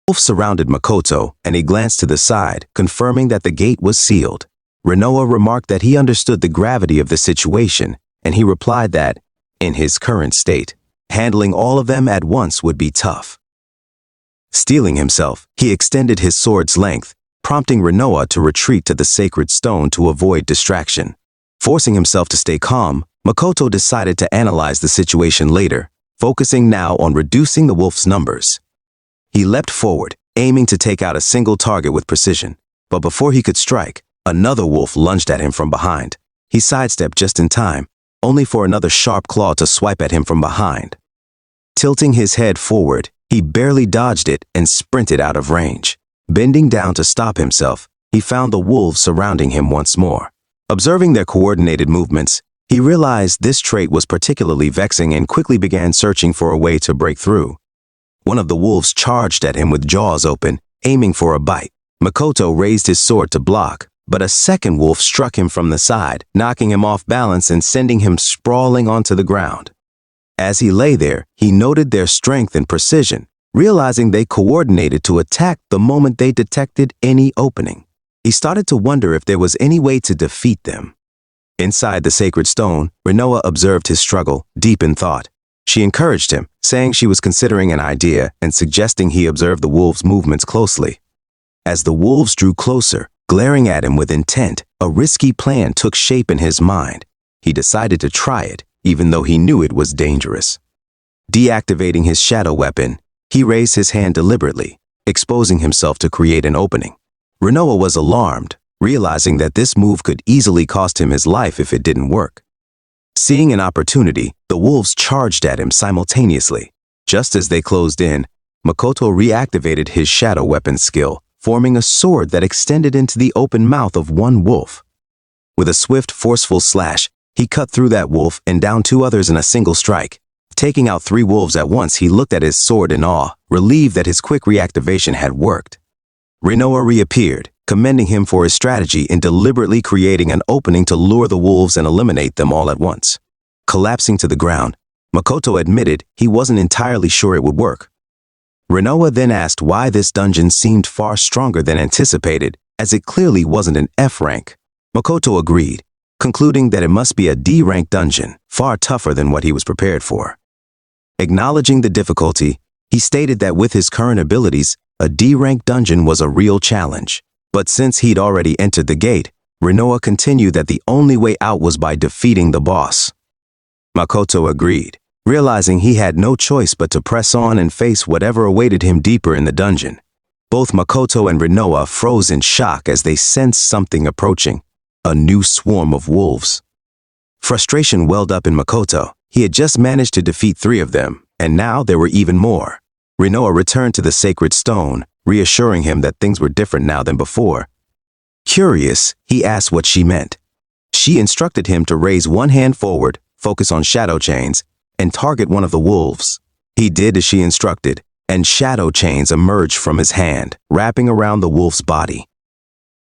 Wolf surrounded Makoto, and he glanced to the side, confirming that the gate was sealed. Rinoa remarked that he understood the gravity of the situation, and he replied that, in his current state, handling all of them at once would be tough. Steeling himself, he extended his sword's length, prompting Rinoa to retreat to the sacred stone to avoid distraction. Forcing himself to stay calm, Makoto decided to analyze the situation later, focusing now on reducing the wolf's numbers. He leapt forward, aiming to take out a single target with precision, but before he could strike, another wolf lunged at him from behind. He sidestepped just in time, only for another sharp claw to swipe at him from behind. Tilting his head forward, he barely dodged it and sprinted out of range. Bending down to stop himself, he found the wolves surrounding him once more. Observing their coordinated movements, he realized this trait was particularly vexing and quickly began searching for a way to break through. One of the wolves charged at him with jaws open, aiming for a bite. Makoto raised his sword to block, but a second wolf struck him from the side, knocking him off balance and sending him sprawling onto the ground. As he lay there, he noted their strength and precision, realizing they coordinated to attack the moment they detected any opening. He started to wonder if there was any way to defeat them. Inside the sacred stone, Rinoa observed his struggle, deep in thought. She encouraged him, saying she was considering an idea and suggesting he observe the wolves' movements closely. As the wolves drew closer, glaring at him with intent, a risky plan took shape in his mind. He decided to try it, even though he knew it was dangerous. Deactivating his shadow weapon, he raised his hand deliberately, exposing himself to create an opening. Rinoa was alarmed, realizing that this move could easily cost him his life if it didn't work. Seeing an opportunity, the wolves charged at him simultaneously. Just as they closed in, Makoto reactivated his shadow weapon skill, forming a sword that extended into the open mouth of one wolf. With a swift, forceful slash, he cut through that wolf and downed two others in a single strike. Taking out 3 wolves at once, he looked at his sword in awe, relieved that his quick reactivation had worked. Rinoa reappeared, commending him for his strategy in deliberately creating an opening to lure the wolves and eliminate them all at once. Collapsing to the ground, Makoto admitted he wasn't entirely sure it would work. Rinoa then asked why this dungeon seemed far stronger than anticipated, as it clearly wasn't an F rank. Makoto agreed, concluding that it must be a D rank dungeon, far tougher than what he was prepared for. Acknowledging the difficulty, he stated that with his current abilities, a D rank dungeon was a real challenge. But since he'd already entered the gate, Rinoa continued that the only way out was by defeating the boss. Makoto agreed, realizing he had no choice but to press on and face whatever awaited him deeper in the dungeon. Both Makoto and Rinoa froze in shock as they sensed something approaching, a new swarm of wolves. Frustration welled up in Makoto. He had just managed to defeat 3 of them, and now there were even more. Rinoa returned to the sacred stone, reassuring him that things were different now than before. Curious, he asked what she meant. She instructed him to raise one hand forward, focus on shadow chains, and target one of the wolves. He did as she instructed, and shadow chains emerged from his hand, wrapping around the wolf's body.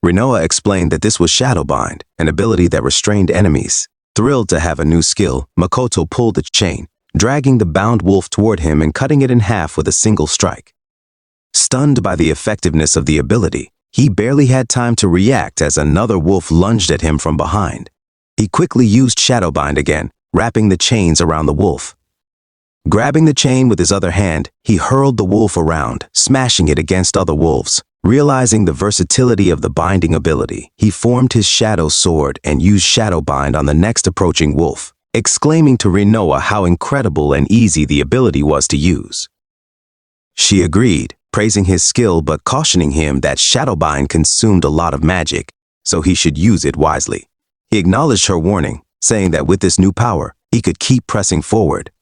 Rinoa explained that this was Shadowbind, an ability that restrained enemies. Thrilled to have a new skill, Makoto pulled the chain, dragging the bound wolf toward him and cutting it in half with a single strike. Stunned by the effectiveness of the ability, he barely had time to react as another wolf lunged at him from behind. He quickly used Shadowbind again, wrapping the chains around the wolf. Grabbing the chain with his other hand, he hurled the wolf around, smashing it against other wolves. Realizing the versatility of the binding ability, he formed his shadow sword and used Shadowbind on the next approaching wolf, exclaiming to Rinoa how incredible and easy the ability was to use. She agreed, praising his skill but cautioning him that Shadowbind consumed a lot of magic, so he should use it wisely. He acknowledged her warning, saying that with this new power, he could keep pressing forward.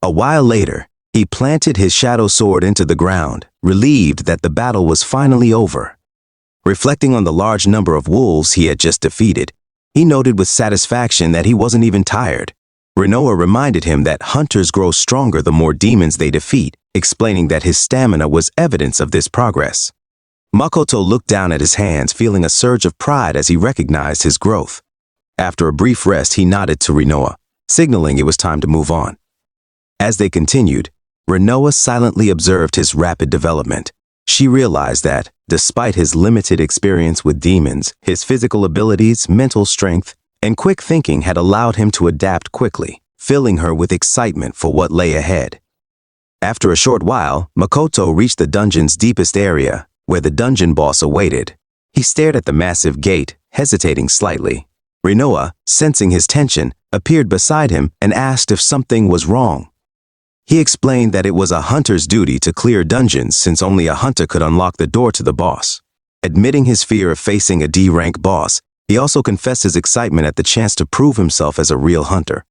A while later, he planted his shadow sword into the ground, relieved that the battle was finally over. Reflecting on the large number of wolves he had just defeated, he noted with satisfaction that he wasn't even tired. Rinoa reminded him that hunters grow stronger the more demons they defeat, explaining that his stamina was evidence of this progress. Makoto looked down at his hands, feeling a surge of pride as he recognized his growth. After a brief rest, he nodded to Rinoa, signaling it was time to move on. As they continued, Rinoa silently observed his rapid development. She realized that, despite his limited experience with demons, his physical abilities, mental strength, and quick thinking had allowed him to adapt quickly, filling her with excitement for what lay ahead. After a short while, Makoto reached the dungeon's deepest area, where the dungeon boss awaited. He stared at the massive gate, hesitating slightly. Rinoa, sensing his tension, appeared beside him and asked if something was wrong. He explained that it was a hunter's duty to clear dungeons since only a hunter could unlock the door to the boss. Admitting his fear of facing a D-rank boss, he also confessed his excitement at the chance to prove himself as a real hunter.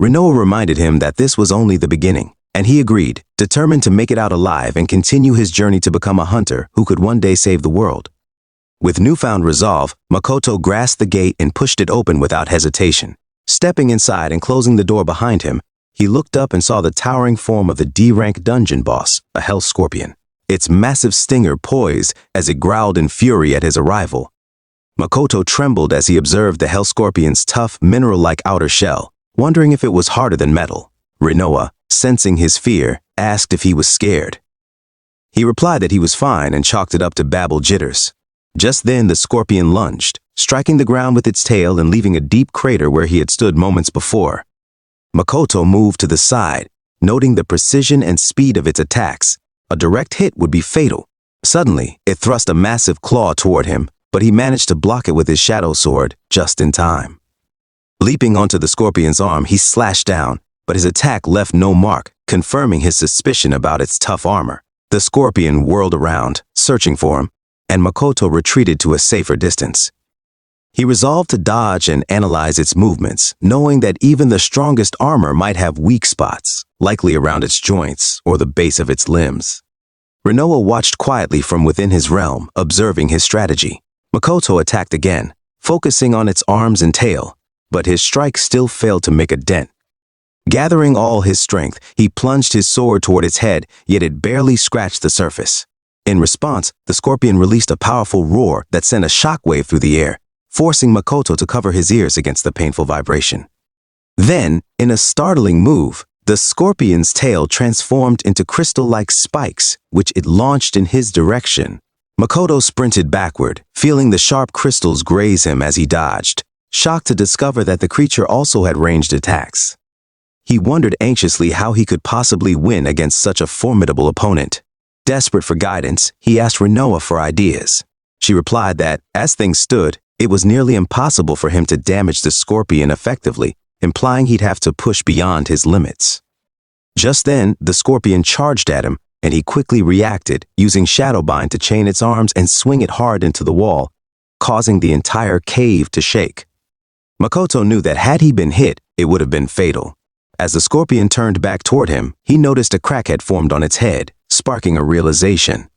Rinoa reminded him that this was only the beginning, and he agreed, determined to make it out alive and continue his journey to become a hunter who could one day save the world. With newfound resolve, Makoto grasped the gate and pushed it open without hesitation. Stepping inside and closing the door behind him, he looked up and saw the towering form of the D-rank dungeon boss, a hell scorpion, its massive stinger poised as it growled in fury at his arrival. Makoto trembled as he observed the hell scorpion's tough, mineral-like outer shell, wondering if it was harder than metal. Rinoa, sensing his fear, asked if he was scared. He replied that he was fine and chalked it up to babble jitters. Just then the scorpion lunged, striking the ground with its tail and leaving a deep crater where he had stood moments before. Makoto moved to the side, noting the precision and speed of its attacks. A direct hit would be fatal. Suddenly, it thrust a massive claw toward him, but he managed to block it with his shadow sword just in time. Leaping onto the scorpion's arm, he slashed down, but his attack left no mark, confirming his suspicion about its tough armor. The scorpion whirled around, searching for him, and Makoto retreated to a safer distance. He resolved to dodge and analyze its movements, knowing that even the strongest armor might have weak spots, likely around its joints or the base of its limbs. Rinoa watched quietly from within his realm, observing his strategy. Makoto attacked again, focusing on its arms and tail, but his strike still failed to make a dent. Gathering all his strength, he plunged his sword toward its head, yet it barely scratched the surface. In response, the scorpion released a powerful roar that sent a shockwave through the air, forcing Makoto to cover his ears against the painful vibration. Then, in a startling move, the scorpion's tail transformed into crystal-like spikes, which it launched in his direction. Makoto sprinted backward, feeling the sharp crystals graze him as he dodged, shocked to discover that the creature also had ranged attacks. He wondered anxiously how he could possibly win against such a formidable opponent. Desperate for guidance, he asked Rinoa for ideas. She replied that, as things stood, it was nearly impossible for him to damage the scorpion effectively, implying he'd have to push beyond his limits. Just then, the scorpion charged at him, and he quickly reacted, using Shadowbind to chain its arms and swing it hard into the wall, causing the entire cave to shake. Makoto knew that had he been hit, it would have been fatal. As the scorpion turned back toward him, he noticed a crack had formed on its head, sparking a realization.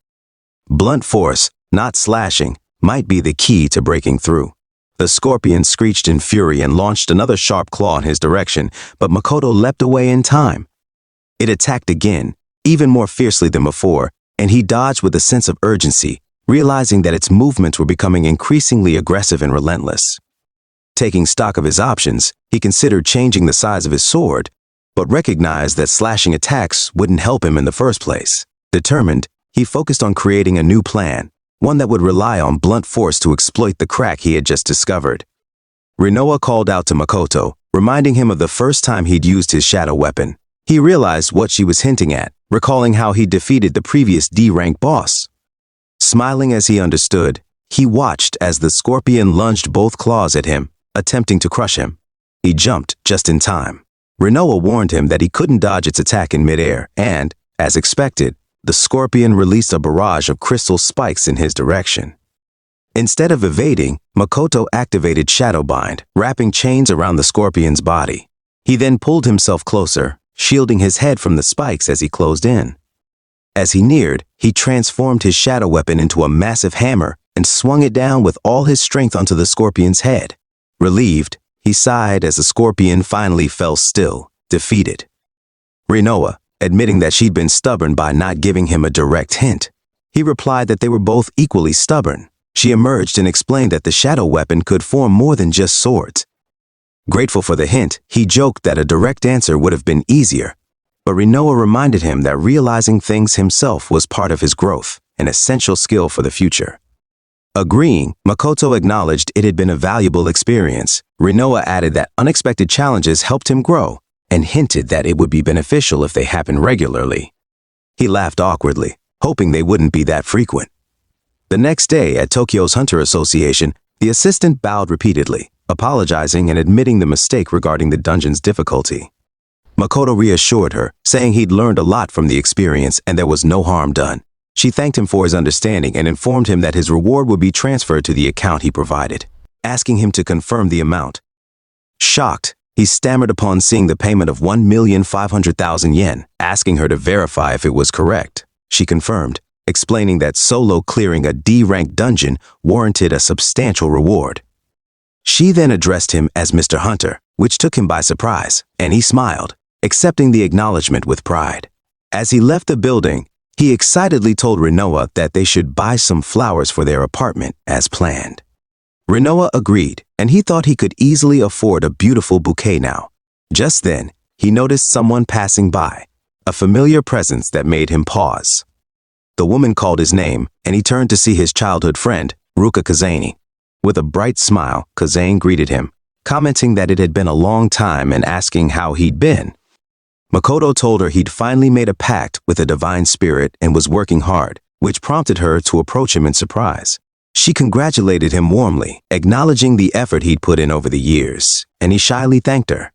Blunt force, not slashing, might be the key to breaking through. The scorpion screeched in fury and launched another sharp claw in his direction, but Makoto leapt away in time. It attacked again, even more fiercely than before, and he dodged with a sense of urgency, realizing that its movements were becoming increasingly aggressive and relentless. Taking stock of his options, he considered changing the size of his sword, but recognized that slashing attacks wouldn't help him in the first place. Determined, he focused on creating a new plan, one that would rely on blunt force to exploit the crack he had just discovered. Rinoa called out to Makoto, reminding him of the first time he'd used his shadow weapon. He realized what she was hinting at, recalling how he defeated the previous D-rank boss. Smiling as he understood, he watched as the scorpion lunged both claws at him, attempting to crush him. He jumped just in time. Rinoa warned him that he couldn't dodge its attack in midair, and, as expected, the scorpion released a barrage of crystal spikes in his direction. Instead of evading, Makoto activated Shadowbind, wrapping chains around the scorpion's body. He then pulled himself closer, shielding his head from the spikes as he closed in. As he neared, he transformed his shadow weapon into a massive hammer and swung it down with all his strength onto the scorpion's head. Relieved, he sighed as the scorpion finally fell still, defeated. Rinoa, admitting that she'd been stubborn by not giving him a direct hint. He replied that they were both equally stubborn. She emerged and explained that the shadow weapon could form more than just swords. Grateful for the hint, he joked that a direct answer would have been easier, but Rinoa reminded him that realizing things himself was part of his growth, an essential skill for the future. Agreeing, Makoto acknowledged it had been a valuable experience. Rinoa added that unexpected challenges helped him grow and hinted that it would be beneficial if they happened regularly. He laughed awkwardly, hoping they wouldn't be that frequent. The next day at Tokyo's Hunter Association, the assistant bowed repeatedly, apologizing and admitting the mistake regarding the dungeon's difficulty. Makoto reassured her, saying he'd learned a lot from the experience and there was no harm done. She thanked him for his understanding and informed him that his reward would be transferred to the account he provided, asking him to confirm the amount. Shocked, he stammered upon seeing the payment of 1,500,000 yen, asking her to verify if it was correct. She confirmed, explaining that solo clearing a D-rank dungeon warranted a substantial reward. She then addressed him as Mr. Hunter, which took him by surprise, and he smiled, accepting the acknowledgement with pride. As he left the building, he excitedly told Rinoa that they should buy some flowers for their apartment as planned. Rinoa agreed, and he thought he could easily afford a beautiful bouquet now. Just then, he noticed someone passing by, a familiar presence that made him pause. The woman called his name, and he turned to see his childhood friend, Ruka Kazane. With a bright smile, Kazane greeted him, commenting that it had been a long time and asking how he'd been. Makoto told her he'd finally made a pact with a divine spirit and was working hard, which prompted her to approach him in surprise. She congratulated him warmly, acknowledging the effort he'd put in over the years, and he shyly thanked her.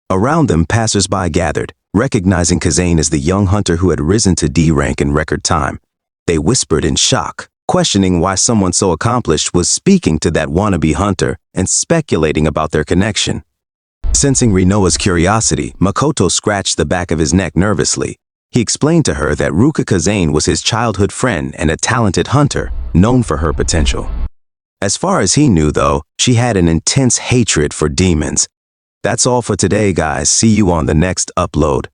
Around them, passers-by gathered, recognizing Kazane as the young hunter who had risen to D rank in record time. They whispered in shock, questioning why someone so accomplished was speaking to that wannabe hunter and speculating about their connection. Sensing Rinoa's curiosity, Makoto scratched the back of his neck nervously. He explained to her that Ruka Kazane was his childhood friend and a talented hunter, known for her potential. As far as he knew, though, she had an intense hatred for demons. That's all for today, guys. See you on the next upload.